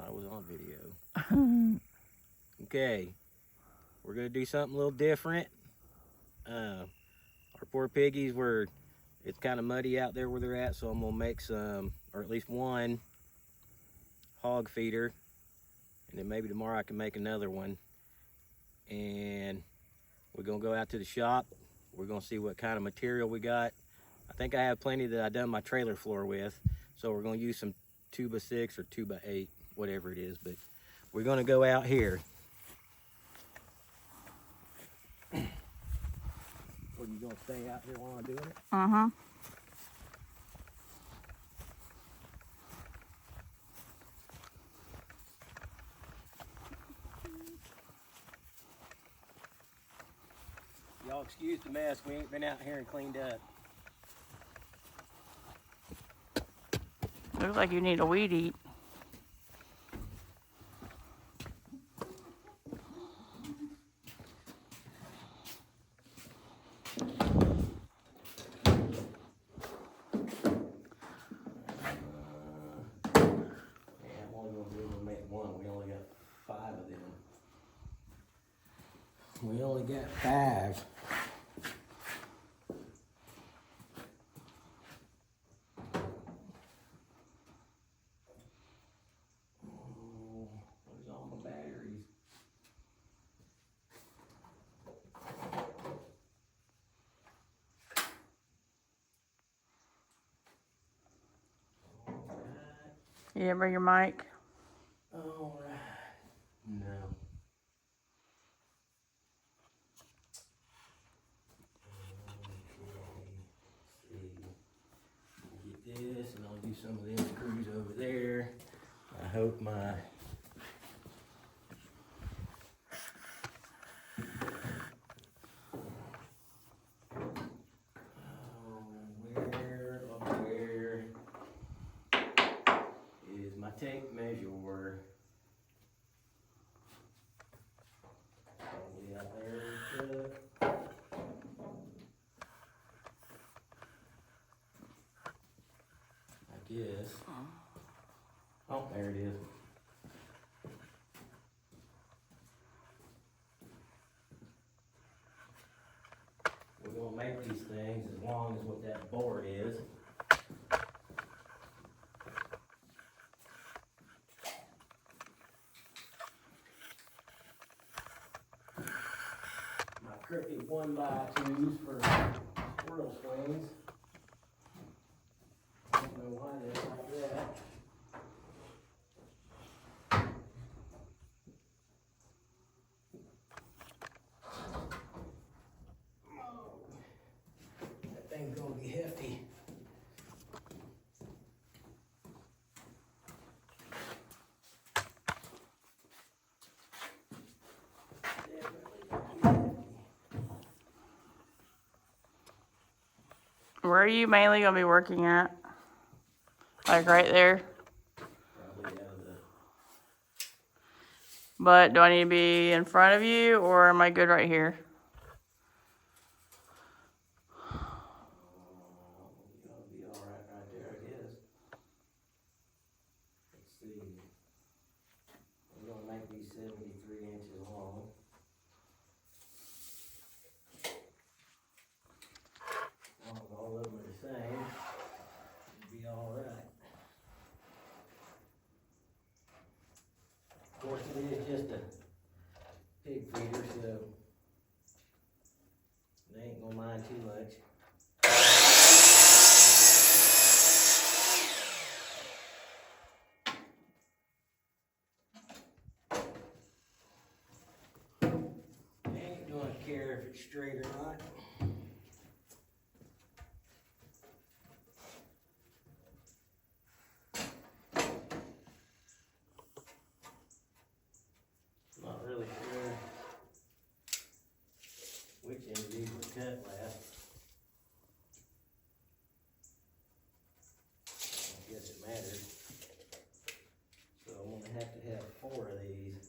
I was on video. Okay, we're gonna do something a little different. Our poor piggies it's kind of muddy out there where they're at, so I'm gonna make some, or at least one hog feeder, and then maybe tomorrow I can make another one. And we're gonna go out to the shop. We're gonna see what kind of material we got. I think I have plenty that I done my trailer floor with, so we're gonna use some 2x6 or 2x8, whatever it is, but we're gonna go out here. Are you gonna stay out here while I'm doing it? Uh-huh. Y'all excuse the mess, we ain't been out here and cleaned up. Looks like you need a weed eat. We only got 5. Oh, where's all my batteries? You didn't bring your mic? All right. No. This, and I'll do some of them screws over there. I hope my where is my tape measure? Probably out there. I guess. Oh, there it is. We're gonna make these things as long as what that board is. My crooked 1x2s for squirrel swings. I don't know why they're like that. That thing's gonna be hefty. Where are you mainly going to be working at? Like right there? Probably out of the. But do I need to be in front of you, or am I good right here? You'll be all right there, I guess. Let's see. We're gonna make these 73 inches long. As long as all of them are the same, it'll be all right. Of course, it is just a pig feeder, so they ain't gonna mind too much. They ain't gonna care if it's straight or not. Not really sure which end of these were cut last. I guess it matters. So I'm gonna have to have 4 of these.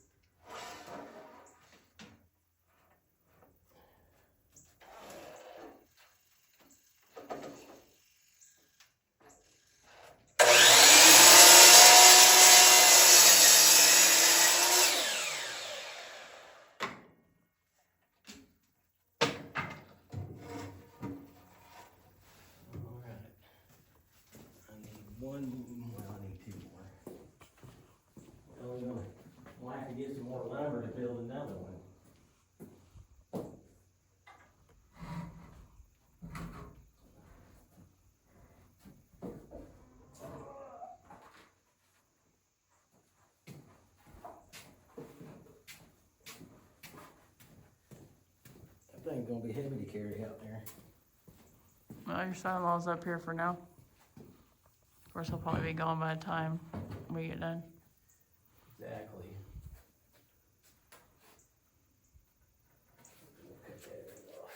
Well, I need two more. Well, we'll have to get some more lumber to build another one. That thing's gonna be heavy to carry out there. Well, your son-in-law's up here for now. Of course, he'll probably be gone by the time we get done. Exactly. Cut that off.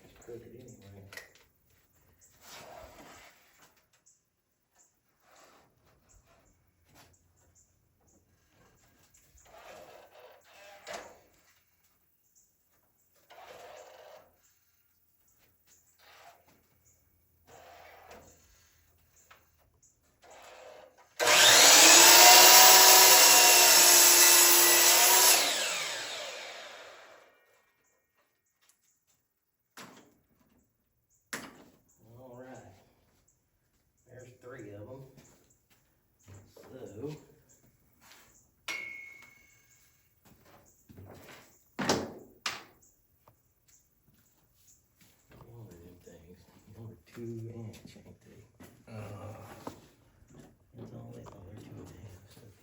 It's crooked anyway. All right. There's three of them. So. One of them things. Number 2 inch, ain't they? That's all they are. They're 2 inches.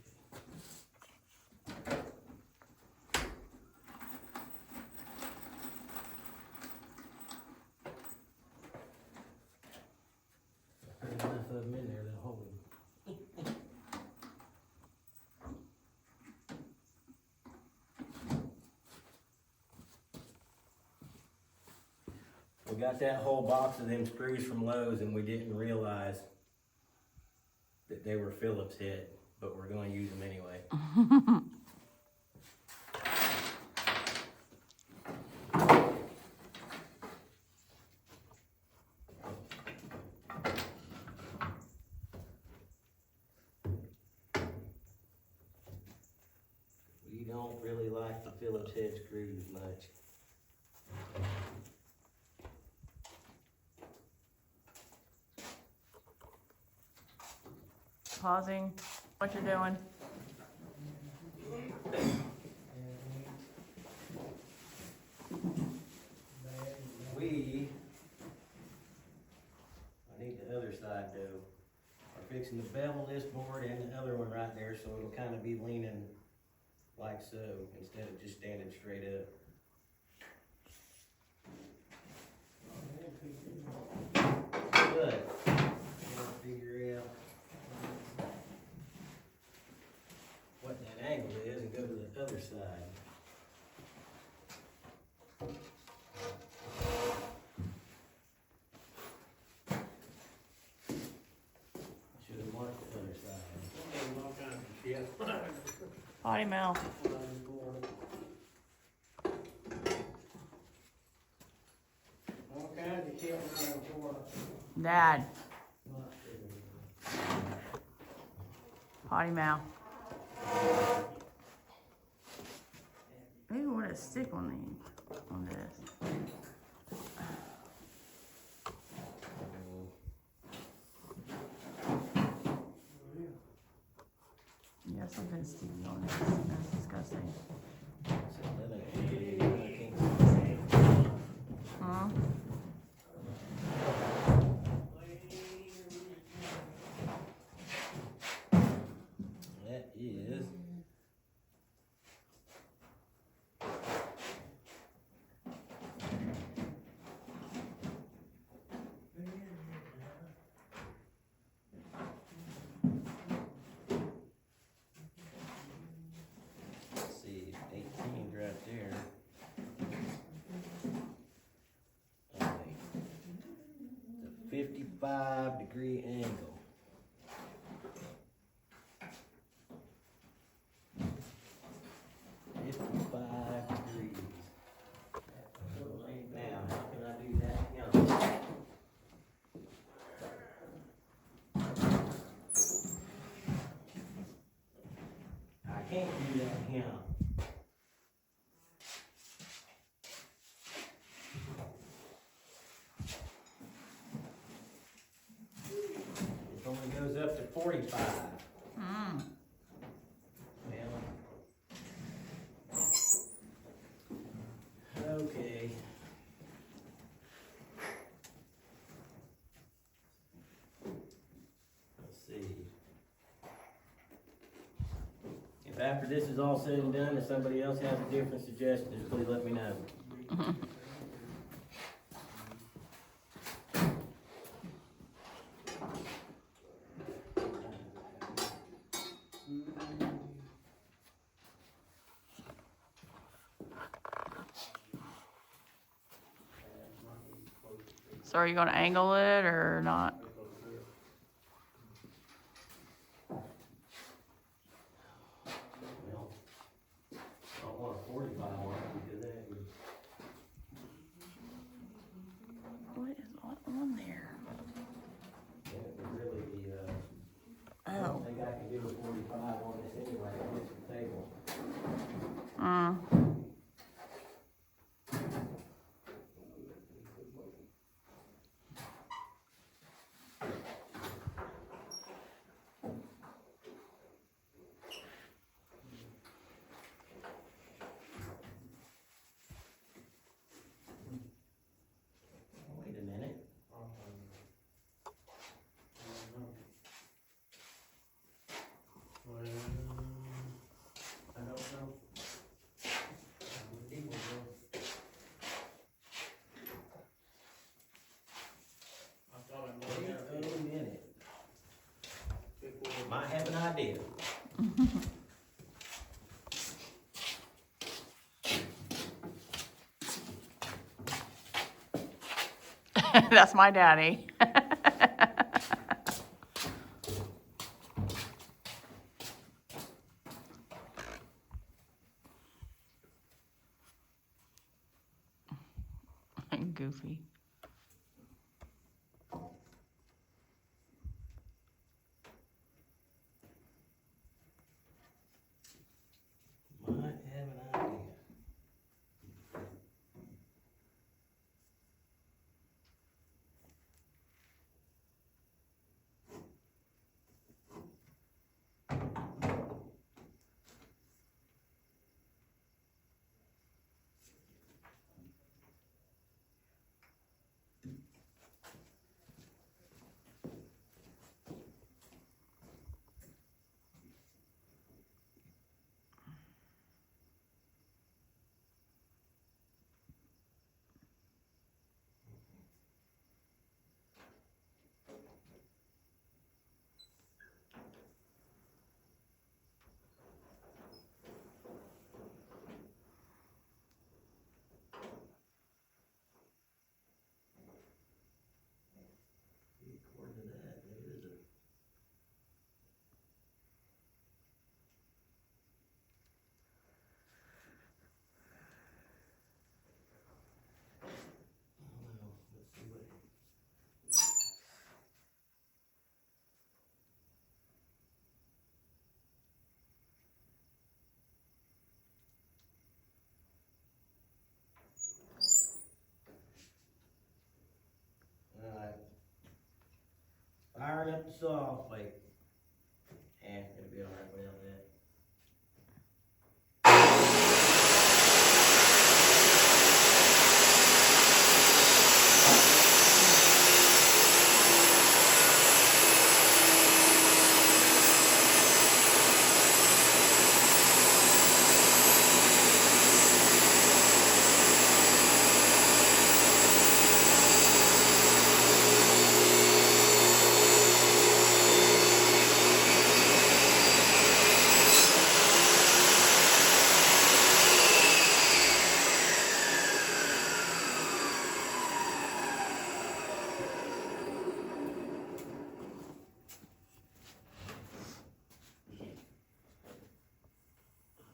Okay. Put enough of them in there to hold them. We got that whole box of them screws from Lowe's and we didn't realize that they were Phillips head, but we're gonna use them anyway. We don't really like the Phillips head screws much. Pausing what you're doing. I need the other side though. We're fixing to bevel this board and the other one right there so it'll kind of be leaning like so instead of just standing straight up. Good. I'll figure out what that angle is and go to the other side. Should have marked the other side. Potty mouth. All kinds of shit around for Dad. Potty mouth. Maybe want to stick on this. Yeah, something sticky on this. That's disgusting. Huh? That is let's see, 18 right there. Okay. The 55-degree angle. Now, how can I do that? Yeah. Yeah. It only goes up to 45. Mm. Well, okay. Let's see. If after this is all said and done, if somebody else has a different suggestion, just please let me know. So are you gonna angle it or not? Well, I don't want a 45 on it because that would. What is on there? Yeah, it would really be, I Oh. don't think I can do a 45 on this anyway, on this table. Mm. Wait a minute. I don't know. I thought I might have. Wait a minute. Might have an idea. That's my daddy. Goofy. Might have an idea. According to that, there is a. I don't know. Let's see what. Alright. Firing up the saw. Wait. It'll be alright without that.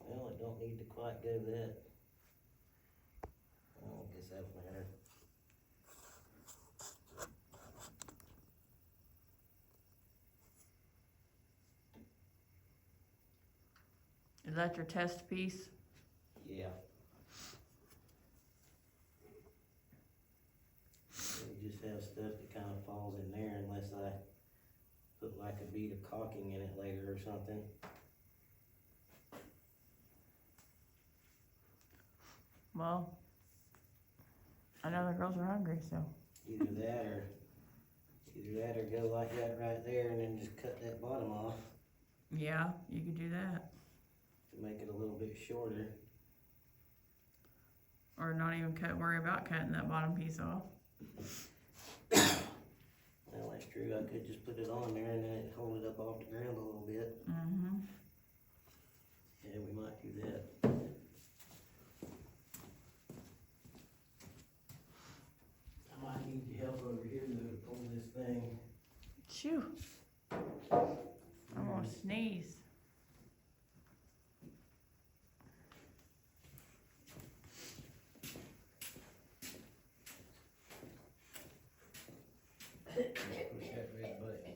Well, it don't need to quite go that. I don't guess that would matter. Is that your test piece? Yeah. We just have stuff that kind of falls in there unless I put like a bead of caulking in it later or something. Well, I know the girls are hungry, so. Either that or go like that right there and then just cut that bottom off Yeah, you could do that. to make it a little bit shorter. Or not even worry about cutting that bottom piece off. Well, that's true. I could just put it on there and then it'd hold it up off the ground a little bit. Mm-hmm. Yeah, we might do that. I might need your help over here though to pull this thing. Shoo. I'm gonna sneeze. Push that red button.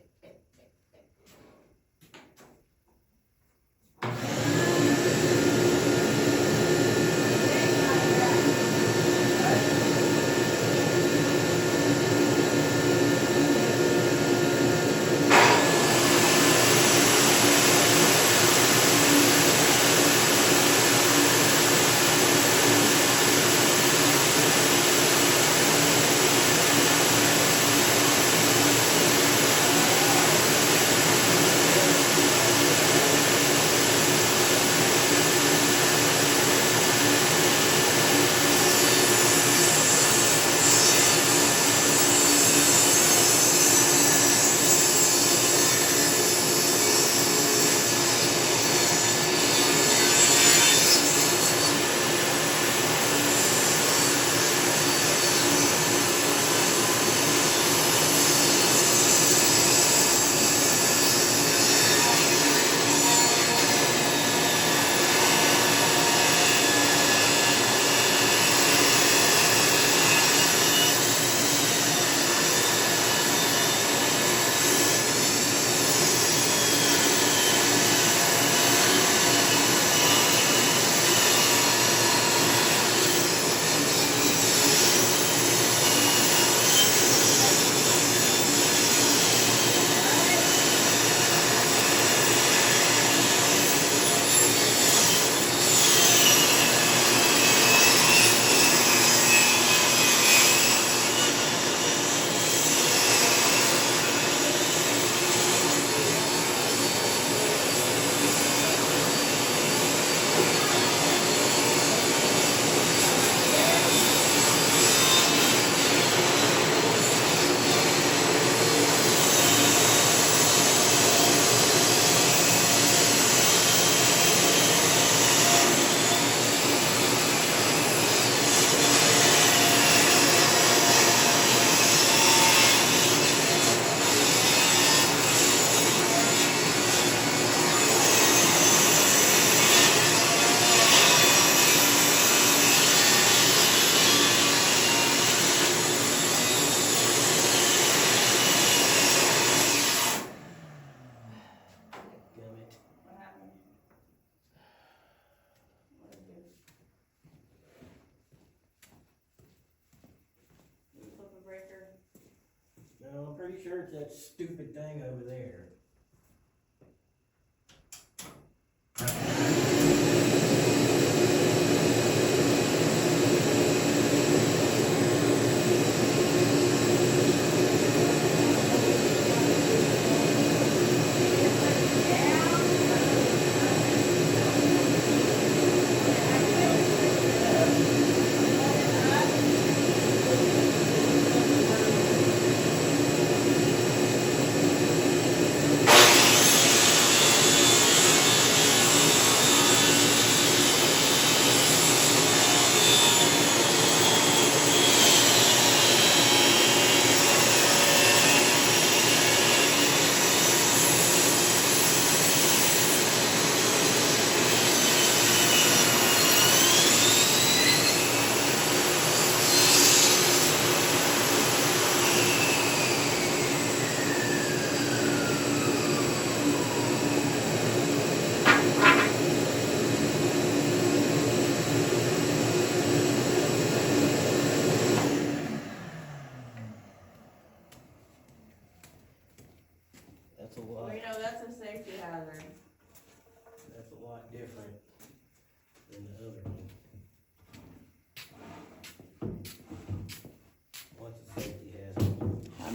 No, I'm pretty sure it's that stupid thing over there.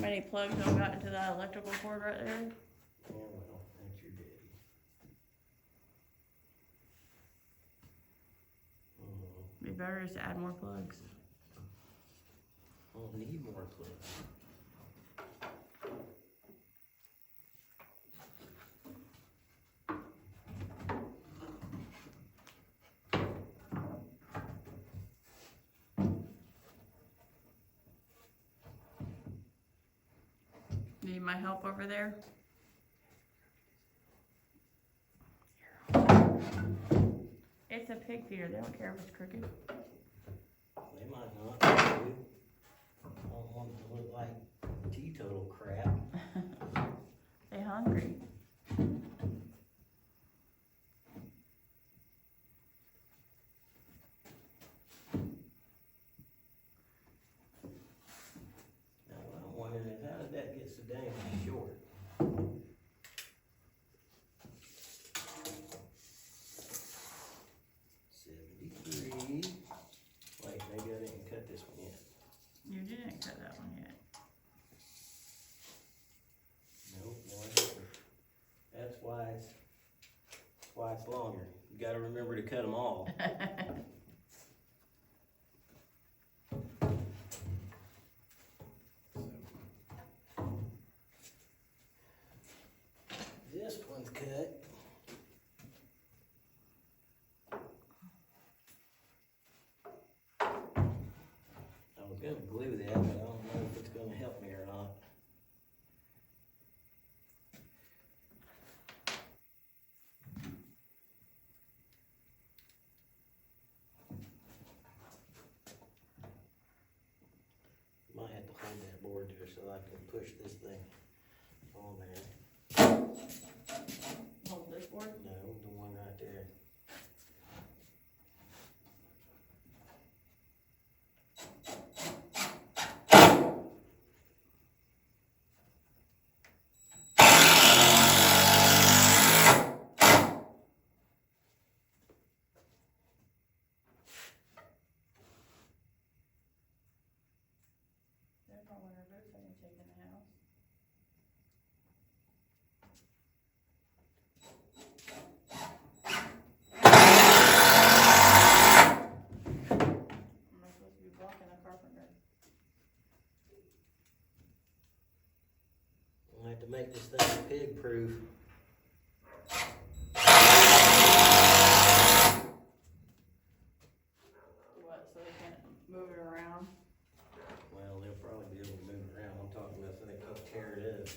many plugs don't got into that electrical cord right there? Yeah, well, that's your daddy. Be better is to add more plugs. I don't need more plugs. Need my help over there? It's a pig feeder, they don't care if it's crooked. They might not. I don't want it to look like teetotal crap. They hungry. Now what I'm wondering is how did that get so dang short? $73. Wait, maybe I didn't cut this one yet. You didn't cut that one yet. Nope, no, I didn't. That's why it's longer. You gotta remember to cut them all. This one's cut. I was gonna glue that, but I don't know if it's gonna help me or not. Might have to hold that board there so I can push this thing on there. Hold this board. No, the one right there. There's no winter boots I can take in the house. Am I supposed to be blocking the carpenter? I'll have to make this thing pig proof. What, so they can't move it around? Well, they'll probably be able to move it around. I'm talking about so they can't tear it up.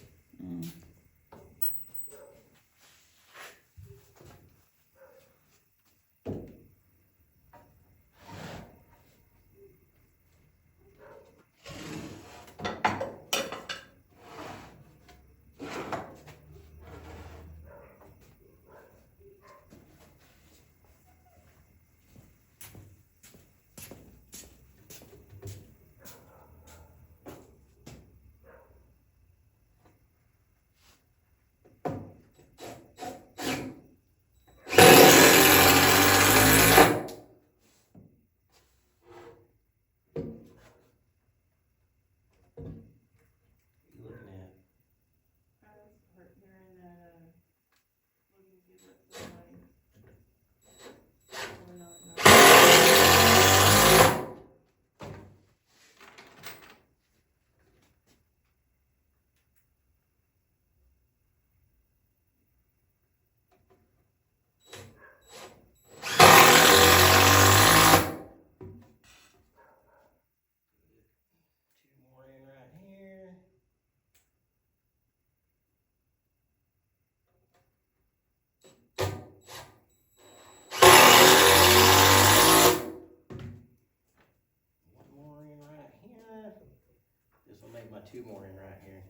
Two more in right here.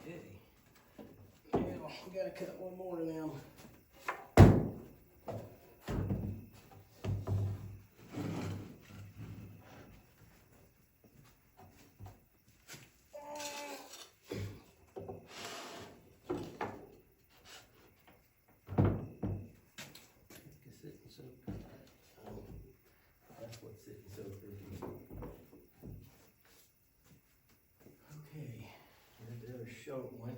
Okay. Now, we gotta cut one more of them. it's sitting so crooked. Okay, here's the other short one.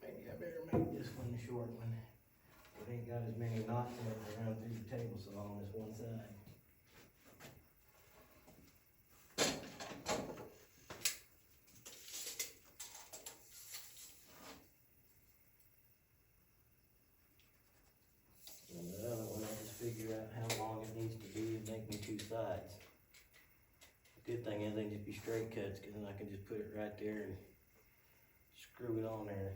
Maybe I better make this one the short one. It ain't got as many knots in it around through the table saw on this one side. And the other one, I just figure out how long it needs to be and make me two sides. The good thing is they can just be straight cuts, because then I can just put it right there and screw it on there.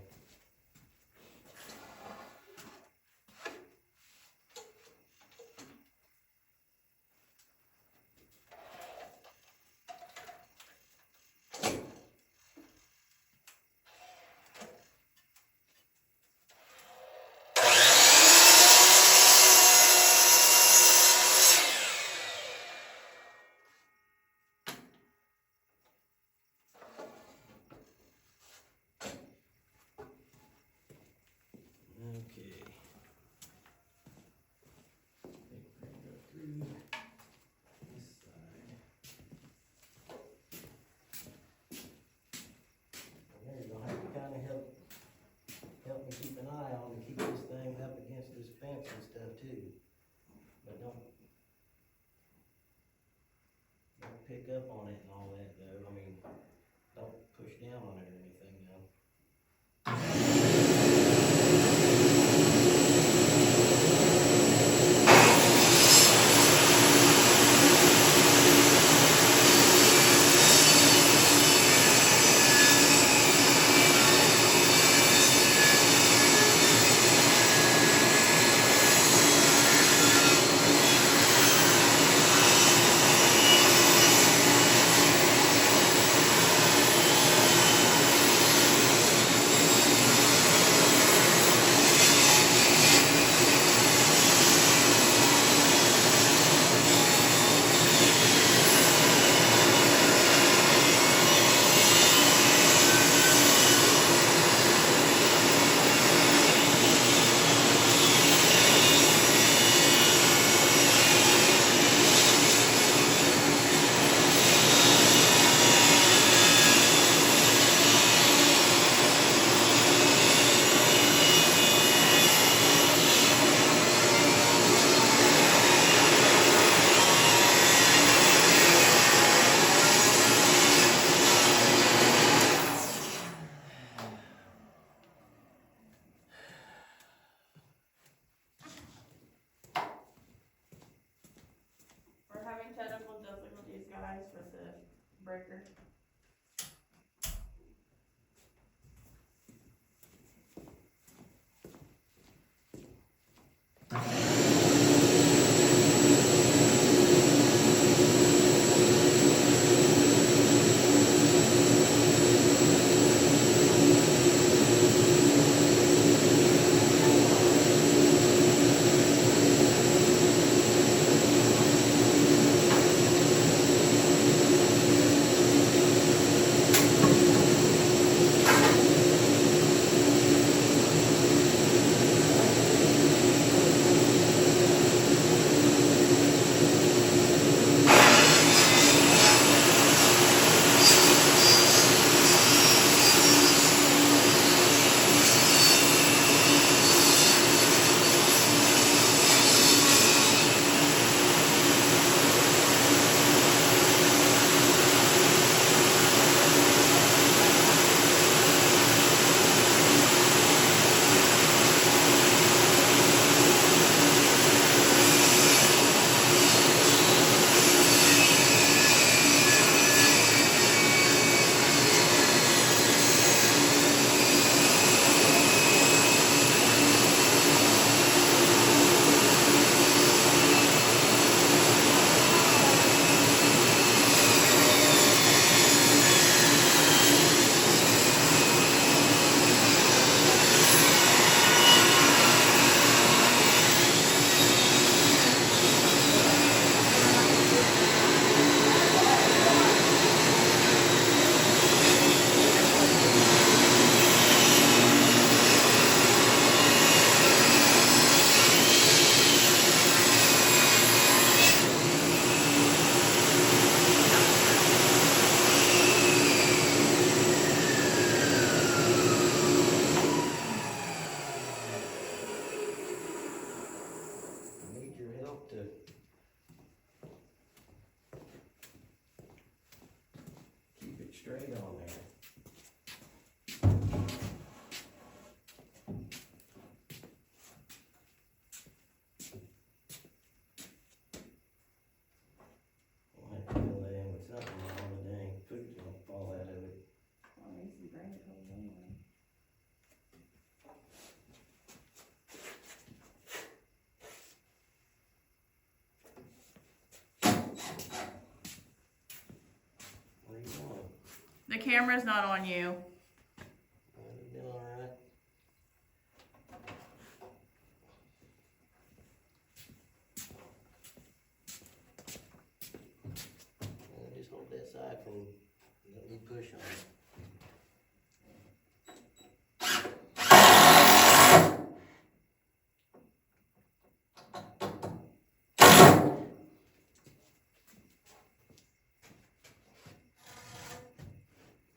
Okay. I think we're gonna go through this side. And there you're gonna have to kind of help me keep an eye on to keep this thing up against this fence and stuff too. But don't pick up on it and all that though. I mean, don't push down on it or anything now. We're having technical difficulties, guys, with the breaker. straight on there. I'll have to fill that in with something on the dang food's gonna fall out of it. Well, I need some granite holes anyway. What are you doing? The camera's not on you. You doing alright? Just hold that side from, let me push on it.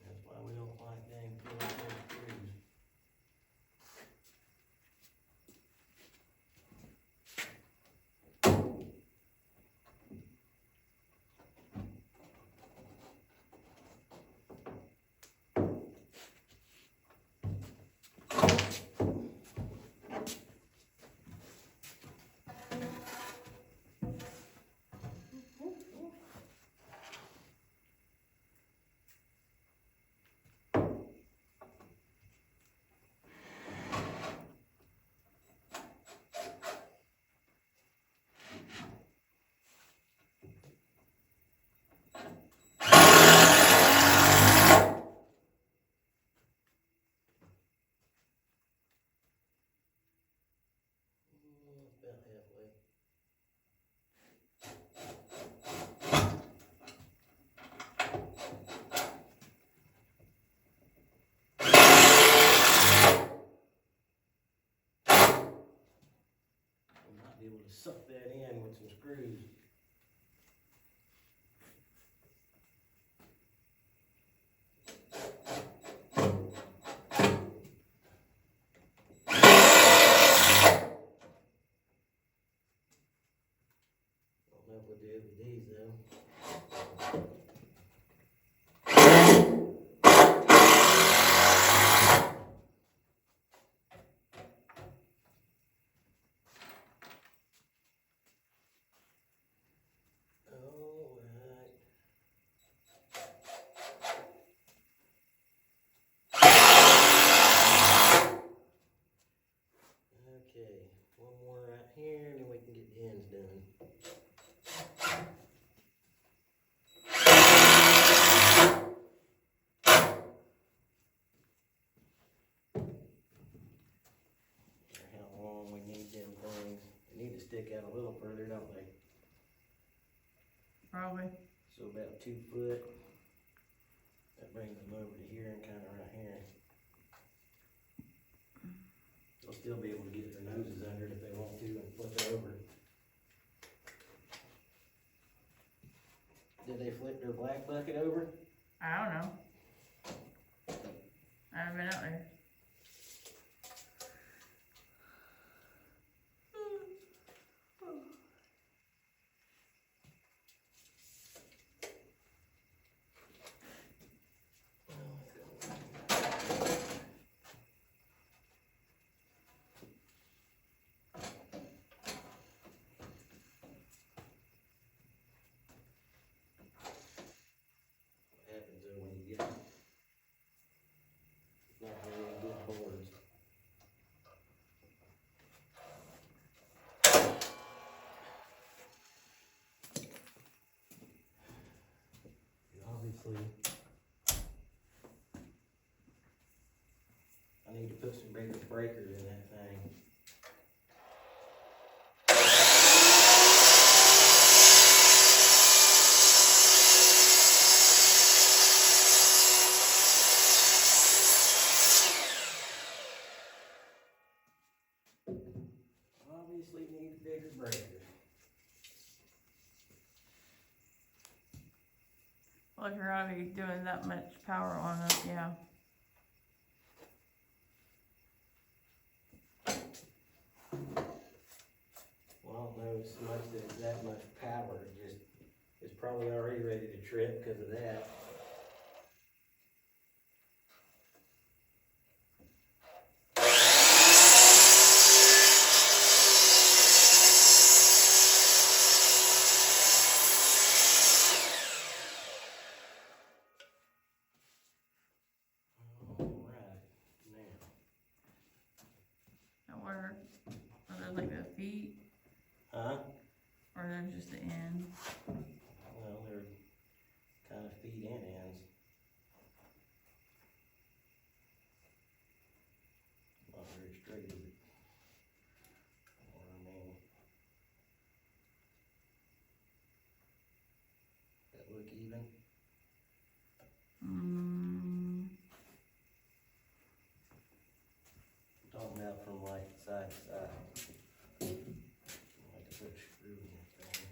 That's why we don't like dang pulling those screws. About halfway. We might be able to suck that in with some screws. Don't know if we'll do it with these though. Alright. Okay, one more right here, and then we can get the ends done. How long we need them things. They need to stick out a little further, don't they? Probably. So about 2 foot. That brings them over to here and kind of right here. They'll still be able to get their noses under it if they want to and flip it over. Did they flip their black bucket over? I don't know. I haven't been out there. What happens though when you get not very good boards? Obviously, I need to put some bigger breakers in that thing. Obviously need bigger breakers. Well, if you're gonna be doing that much power on it, yeah. Well, I don't know so much that it's that much power, just, it's probably already ready to trip because of that. just the end. Well, they're kind of feet and ends. Not very straight, is it? Or, I mean, that look even? Mm, I'm talking about from like side to side. Like to put a screw in this thing.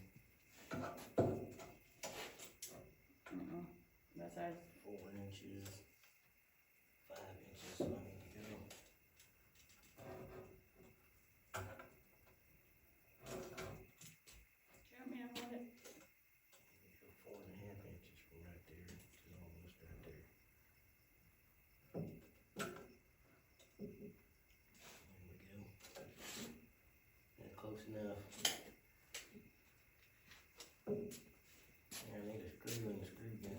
that side. 4 inches, 5 inches, so I need to go. Do you want me to hold it? Go 4.5 inches from right there to almost right there. There we go. That's close enough. I need a screw and a screw gun.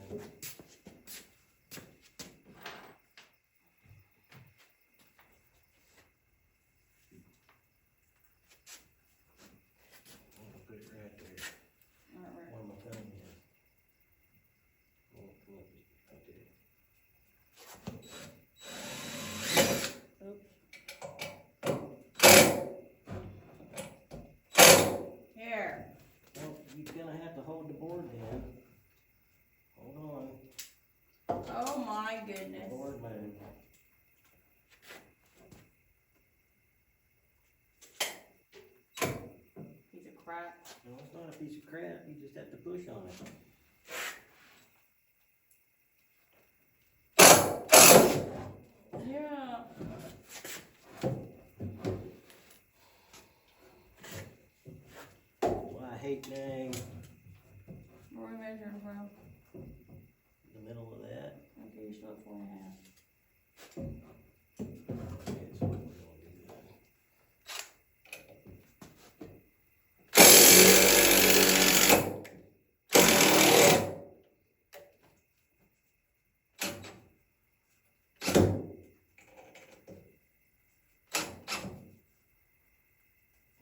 I'm gonna put it right there. Right. Where my thumb is. Oh, come up right there. Oops. Here. Well, you're gonna have to hold the board down. Hold on. Oh my goodness. Board move. Piece of crap. No, it's not a piece of crap. You just have to push on it. Yeah. Well, I hate name. Where are we measuring from? The middle of that. Okay, you're still at 4.5. Okay, so we're gonna do that.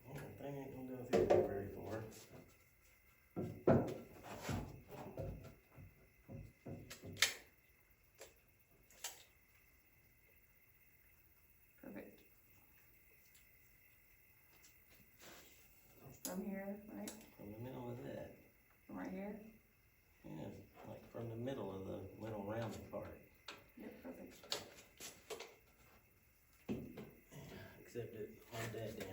Well, the thing ain't gonna go through there very far. Perfect. From here, right? From the middle of that. From right here? Yeah, like from the middle of the little rounded part. Yep, perfect. Except it, hold that down.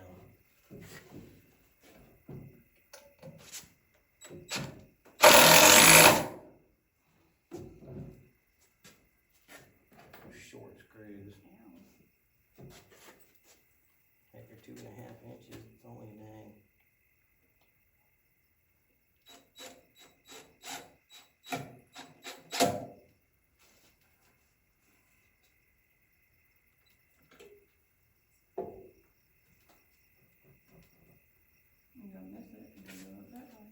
Short screws. Ow. Heck, they're 2.5 inches. It's only dang. You're gonna miss it. You're gonna go that way.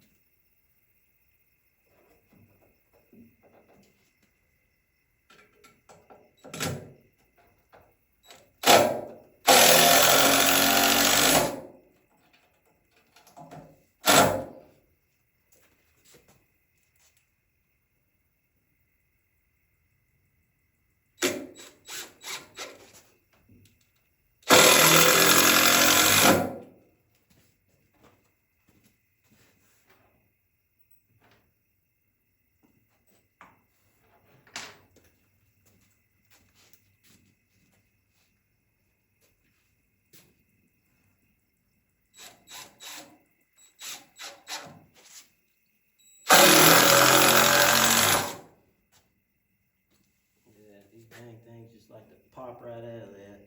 Yeah, these dang things just like to pop right out of that.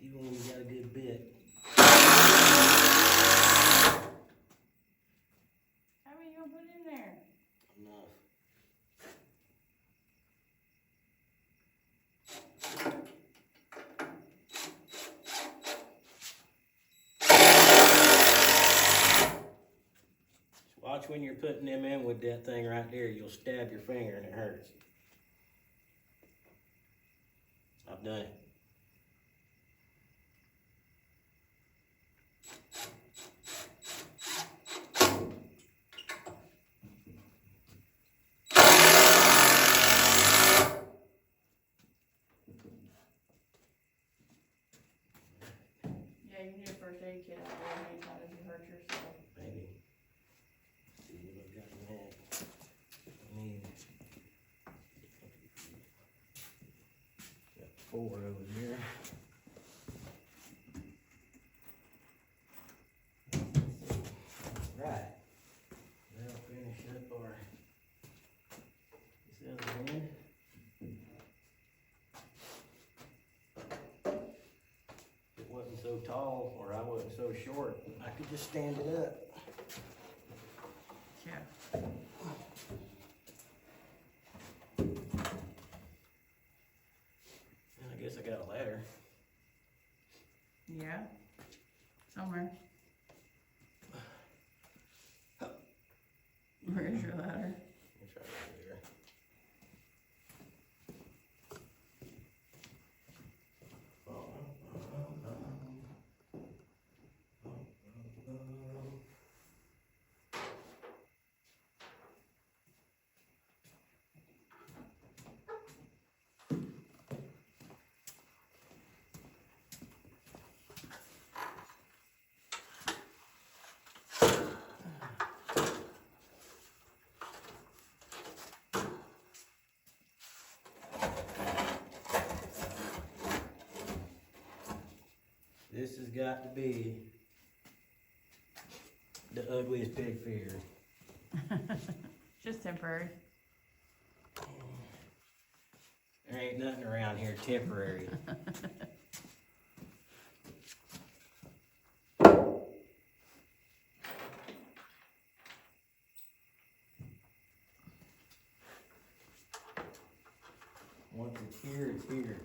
Even when you got a good bit. How many you gonna put in there? Enough. Watch when you're putting them in with that thing right there, you'll stab your finger and it hurts. I've done it. 4 over here. Right. That'll finish up our this other end. If it wasn't so tall, or I wasn't so short, I could just stand it up. Yeah. And I guess I got a ladder. Yeah. Somewhere. Where's your ladder? It's right over there. This has got to be the ugliest pig feeder. Just temporary. There ain't nothing around here temporary. Once it's here, it's here.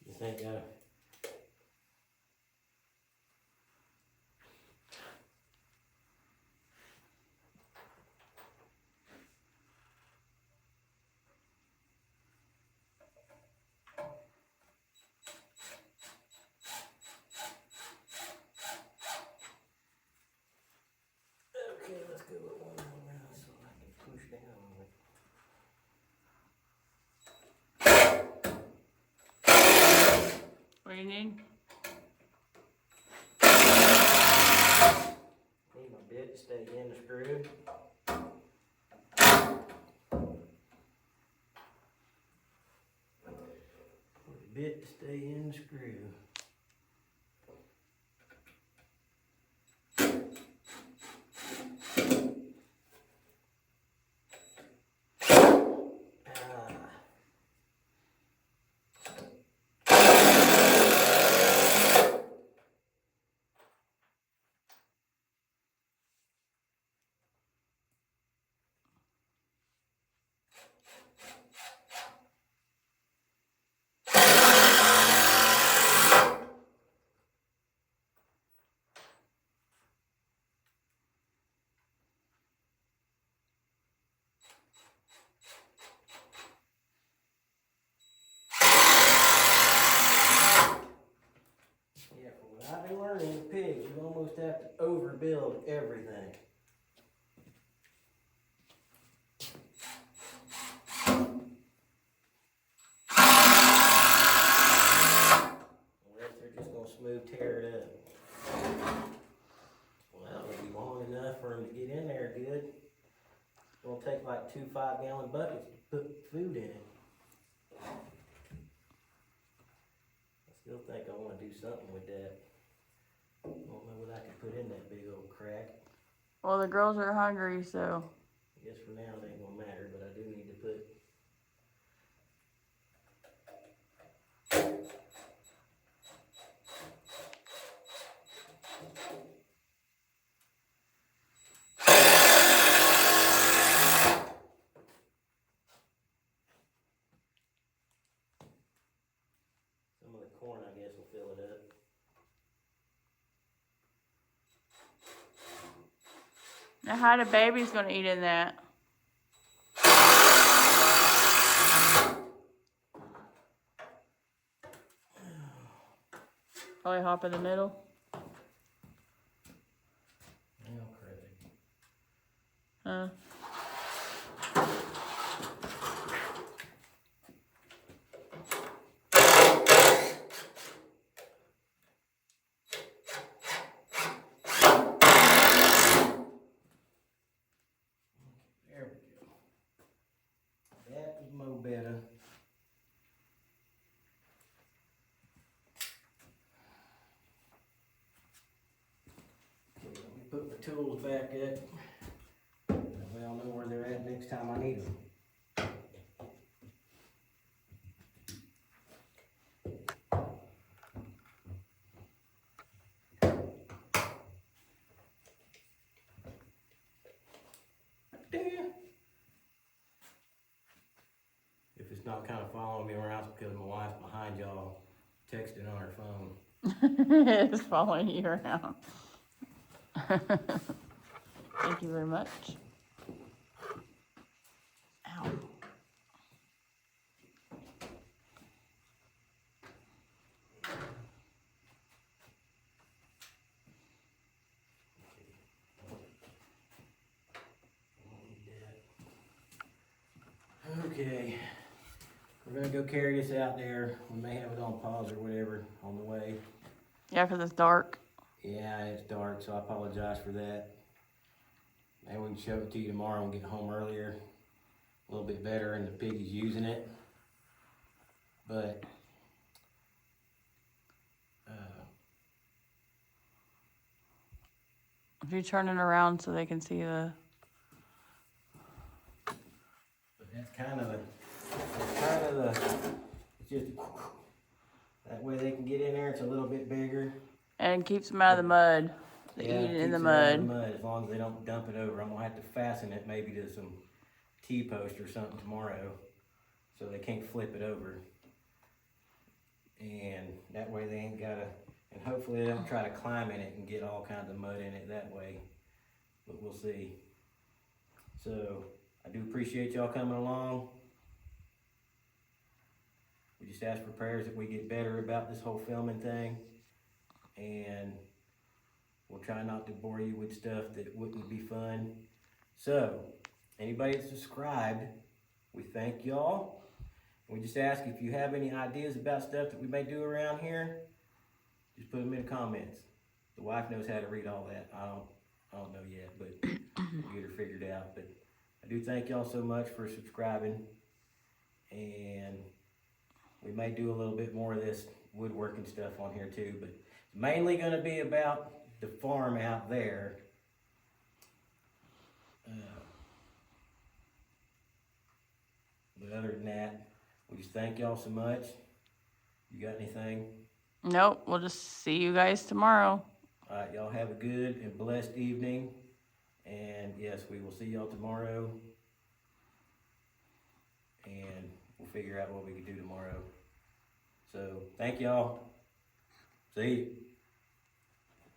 This ain't got a okay, let's go with one more round so I can push down on it. What do you need? Need my bit to stay in the screw. For the bit to stay in the screw. Yeah, from what I've been learning with pigs, you almost have to overbuild everything. Unless they're just gonna smooth tear it up. Well, it'll be long enough for them to get in there good. It's gonna take like 2 5-gallon buckets to put food in it. I still think I wanna do something with that. I don't know what I can put in that big old crack. Well, the girls are hungry, so. I guess for now it ain't gonna matter, but I do need to put some of the corn, I guess, will fill it up. Now, how the baby's gonna eat in that? Probably hop in the middle. mo better. Okay, let me put my tools back up. That way I'll know where they're at next time I need them. There. If it's not kind of following me around, it's because my wife's behind y'all texting on her phone. It's following you around. Thank you very much. Ow. Okay, we're gonna go carry this out there. We may have it on pause or whatever on the way. Yeah, 'cause it's dark. Yeah, it's dark, so I apologize for that. Maybe we can show it to you tomorrow and get home earlier, a little bit better, and the piggy's using it. But If you turn it around so they can see the. but that's kind of the, it's just that way they can get in there. It's a little bit bigger. And keeps them out of the mud. They Yeah, eat it in the keeps it out of the mud. mud, as long as they don't dump it over. I'm gonna have to fasten it maybe to some T-post or something tomorrow, so they can't flip it over. And that way they ain't gotta, and hopefully they don't try to climb in it and get all kinds of mud in it that way. But we'll see. So I do appreciate y'all coming along. We just ask for prayers that we get better about this whole filming thing. And we'll try not to bore you with stuff that wouldn't be fun. So, anybody that's subscribed, we thank y'all. We just ask if you have any ideas about stuff that we may do around here, just put them in the comments. The wife knows how to read all that. I don't know yet, but we'll get her figured out. But I do thank y'all so much for subscribing. And we may do a little bit more of this woodworking stuff on here too, but it's mainly gonna be about the farm out there. But other than that, we just thank y'all so much. You got anything? Nope, we'll just see you guys tomorrow. All right, y'all have a good and blessed evening. And yes, we will see y'all tomorrow. And we'll figure out what we can do tomorrow. So thank y'all. See you.